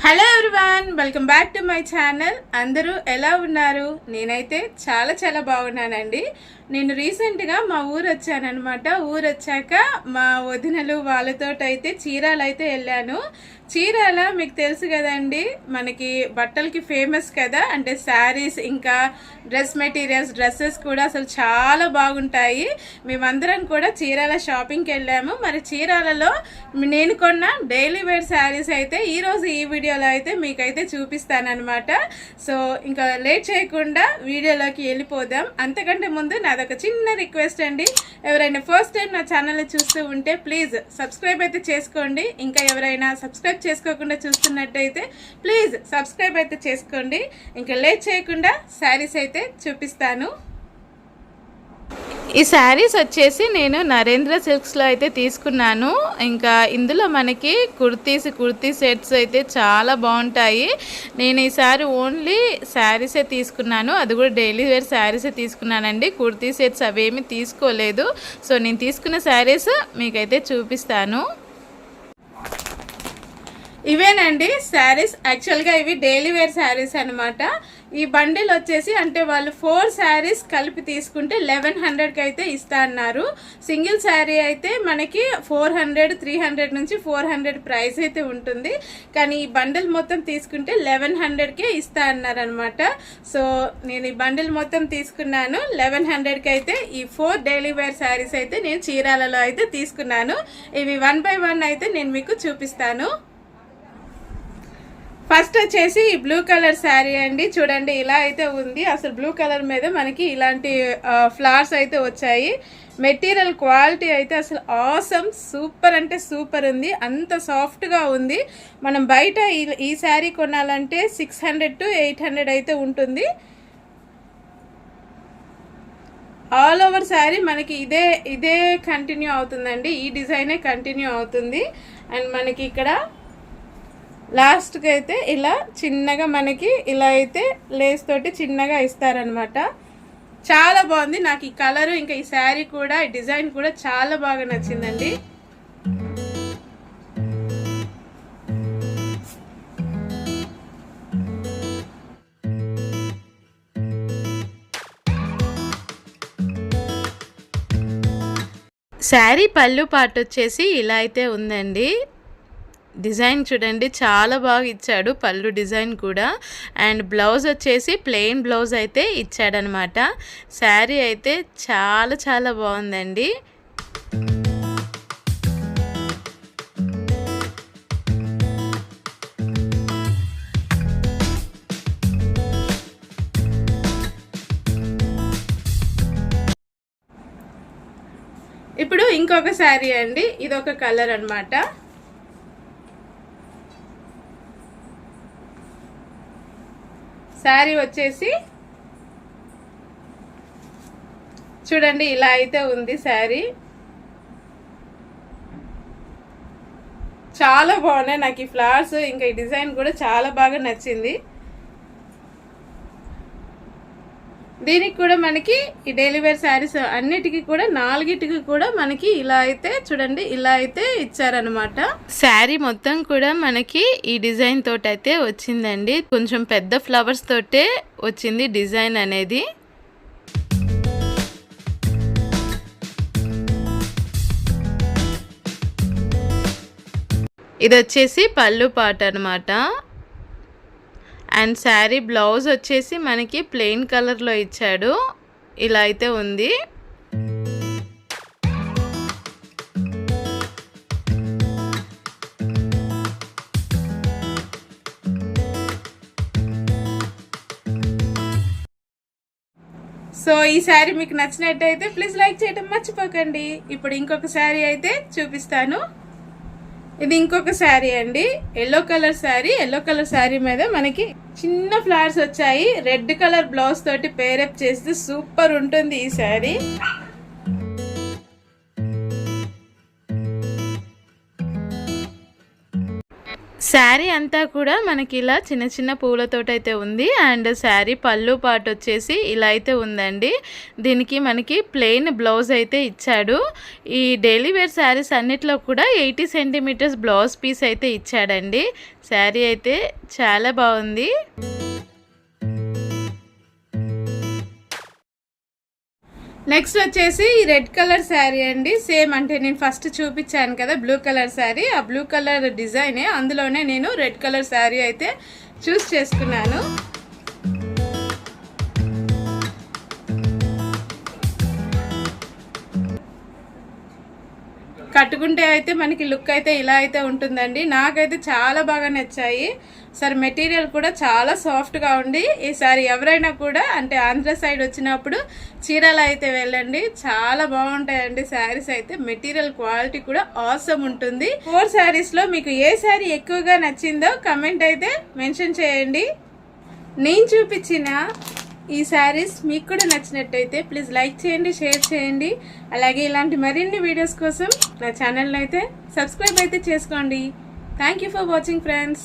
Hello everyone, welcome back to my channel. అందరూ ఎలా ఉన్నారు? నేనైతే చాలా బాగున్నానండి. నేను రీసెంట్గా మా ఊరు వచ్చానమాట. ఊరు వచ్చాక మా వదినలు వాళ్ళతో అయితే చీరాల అయితే వెళ్ళాను. చీరాల మీకు తెలుసు కదండి, మనకి బట్టలకి ఫేమస్ కదా. అంటే శారీస్ ఇంకా డ్రెస్ మెటీరియల్స్, డ్రెస్సెస్ కూడా అసలు చాలా బాగుంటాయి. మేమందరం కూడా చీరాల షాపింగ్కి వెళ్ళాము. మరి చీరాలలో నేను కొన్న డైలీ వేర్ శారీస్ అయితే ఈరోజు ఈ వీడియోలో అయితే మీకైతే చూపిస్తానమాట. సో ఇంకా లేట్ చేయకుండా వీడియోలోకి వెళ్ళిపోదాం. అంతకంటే ముందు నాదొక చిన్న రిక్వెస్ట్ అండి. ఎవరైనా ఫస్ట్ టైం నా ఛానల్ని చూస్తూ ఉంటే ప్లీజ్ సబ్స్క్రైబ్ అయితే చేసుకోండి. ఇంకా ఎవరైనా సబ్స్క్రైబ్ చేసుకోకుండా చూస్తున్నట్టయితే ప్లీజ్ సబ్స్క్రైబ్ అయితే చేసుకోండి. ఇంకా లేట్ చేయకుండా శారీస్ అయితే చూపిస్తాను. ఈ శారీస్ వచ్చేసి నేను నరేంద్ర సిల్క్స్లో అయితే తీసుకున్నాను. ఇంకా ఇందులో మనకి కుర్తీ సెట్స్ అయితే చాలా బాగుంటాయి. నేను ఈసారి ఓన్లీ శారీసే తీసుకున్నాను, అది కూడా డైలీ వేర్ శారీసే తీసుకున్నానండి. కుర్తీ సెట్స్ అవేమీ తీసుకోలేదు. సో నేను తీసుకున్న శారీస్ మీకైతే చూపిస్తాను. ఇవేనండి శారీస్. యాక్చువల్గా ఇవి డైలీ వేర్ శారీస్ అనమాట. ఈ బండిల్ వచ్చేసి అంటే వాళ్ళు 4 శారీస్ కలిపి తీసుకుంటే 1100కి అయితే ఇస్తా అన్నారు. సింగిల్ శారీ అయితే మనకి 400, 300 నుంచి 400 ప్రైస్ అయితే ఉంటుంది. కానీ ఈ బండిల్ మొత్తం తీసుకుంటే 1100కే ఇస్తా అన్నారనమాట. సో నేను ఈ బండిల్ మొత్తం తీసుకున్నాను. 1100కి అయితే ఈ 4 డైలీ వేర్ శారీస్ అయితే నేను చీరాలలో అయితే తీసుకున్నాను. ఇవి 1 by 1 అయితే నేను మీకు చూపిస్తాను. ఫస్ట్ వచ్చేసి ఈ బ్లూ కలర్ శారీ అండి. చూడండి ఇలా అయితే ఉంది. అసలు బ్లూ కలర్ మీద మనకి ఇలాంటి ఫ్లవర్స్ అయితే వచ్చాయి. మెటీరియల్ క్వాలిటీ అయితే అసలు ఆసమ్, సూపర్ అంటే సూపర్ ఉంది. అంత సాఫ్ట్గా ఉంది. మనం బయట ఈ శారీ కొనాలంటే 600 to 800 అయితే ఉంటుంది. ఆల్ ఓవర్ శారీ మనకి ఇదే కంటిన్యూ అవుతుందండి. ఈ డిజైనే కంటిన్యూ అవుతుంది. అండ్ మనకి ఇక్కడ లాస్ట్కి అయితే ఇలా చిన్నగా మనకి ఇలా అయితే లేస్ తోటి చిన్నగా ఇస్తారనమాట. చాలా బాగుంది. నాకు ఈ కలర్ ఇంకా ఈ శారీ కూడా ఈ డిజైన్ కూడా చాలా బాగా నచ్చిందండి. శారీ పళ్ళు పార్ట్ వచ్చేసి ఇలా అయితే ఉందండి. డిజైన్ చూడండి చాలా బాగా ఇచ్చాడు, పళ్ళు డిజైన్ కూడా. అండ్ బ్లౌజ్ వచ్చేసి ప్లెయిన్ బ్లౌజ్ అయితే ఇచ్చాడనమాట. శారీ అయితే చాలా బాగుందండి. ఇప్పుడు ఇంకొక శారీ అండి. ఇదొక కలర్ అన్నమాట. శారీ వచ్చేసి చూడండి ఇలా అయితే ఉంది శారీ. చాలా బాగున్నాయి. నాకు ఈ ఫ్లవర్స్ ఇంకా ఈ డిజైన్ కూడా చాలా బాగా నచ్చింది. దీనికి కూడా మనకి ఈ డైలీ వేర్ శారీస్ అన్నిటికీ కూడా 4టికి కూడా మనకి ఇలా అయితే చూడండి ఇలా అయితే ఇచ్చారనమాట. శారీ మొత్తం కూడా మనకి ఈ డిజైన్ తోటి అయితే వచ్చిందండి. కొంచెం పెద్ద ఫ్లవర్స్ తోటే వచ్చింది డిజైన్ అనేది. ఇది వచ్చేసి పళ్ళు పాట అనమాట. అండ్ శారీ బ్లౌజ్ వచ్చేసి మనకి ప్లెయిన్ కలర్లో ఇచ్చాడు. ఇలా అయితే ఉంది. సో ఈ శారీ మీకు నచ్చినట్టయితే ప్లీజ్ లైక్ చేయడం మర్చిపోకండి. ఇప్పుడు ఇంకొక శారీ అయితే చూపిస్తాను. ఇది ఇంకొక శారీ అండి. ఎల్లో కలర్ శారీ మీద మనకి చిన్న ఫ్లవర్స్ వచ్చాయి. రెడ్ కలర్ బ్లౌజ్ తోటి పేరప్ చేస్తే సూపర్ ఉంటుంది ఈ శారీ. శారీ అంతా కూడా మనకి ఇలా చిన్న చిన్న పూలతోటి అయితే ఉంది. అండ్ శారీ పళ్ళు పాటు వచ్చేసి ఇలా అయితే ఉందండి. దీనికి మనకి ప్లెయిన్ బ్లౌజ్ అయితే ఇచ్చాడు. ఈ డైలీ వేర్ శారీస్ అన్నిట్లో కూడా 80 సెంటీమీటర్స్ బ్లౌజ్ పీస్ అయితే ఇచ్చాడండి. శారీ అయితే చాలా బాగుంది. నెక్స్ట్ వచ్చేసి ఈ రెడ్ కలర్ శారీ అండి. సేమ్ అంటే నేను ఫస్ట్ చూపించాను కదా బ్లూ కలర్ శారీ, ఆ బ్లూ కలర్ డిజైనే, అందులోనే నేను రెడ్ కలర్ శారీ అయితే చూస్ చేసుకున్నాను. కట్టుకుంటే అయితే మనకి లుక్ అయితే ఇలా అయితే ఉంటుందండి. నాకైతే చాలా బాగా నచ్చాయి. సరే మెటీరియల్ కూడా చాలా సాఫ్ట్గా ఉండి, ఈసారి ఎవరైనా కూడా అంటే ఆంధ్ర సైడ్ వచ్చినప్పుడు చీరలు అయితే వెళ్ళండి, చాలా బాగుంటాయండి శారీస్ అయితే. మెటీరియల్ క్వాలిటీ కూడా ఆసమ్ ఉంటుంది. 4 శారీస్లో మీకు ఏ శారీ ఎక్కువగా నచ్చిందో కమెంట్ అయితే మెన్షన్ చేయండి. నేను చూపించిన ఈ శారీస్ మీకు కూడా నచ్చినట్టయితే ప్లీజ్ లైక్ చేయండి, షేర్ చేయండి. అలాగే ఇలాంటి మరిన్ని వీడియోస్ కోసం నా ఛానల్ని అయితే సబ్స్క్రైబ్ అయితే చేసుకోండి. Thank you for watching friends.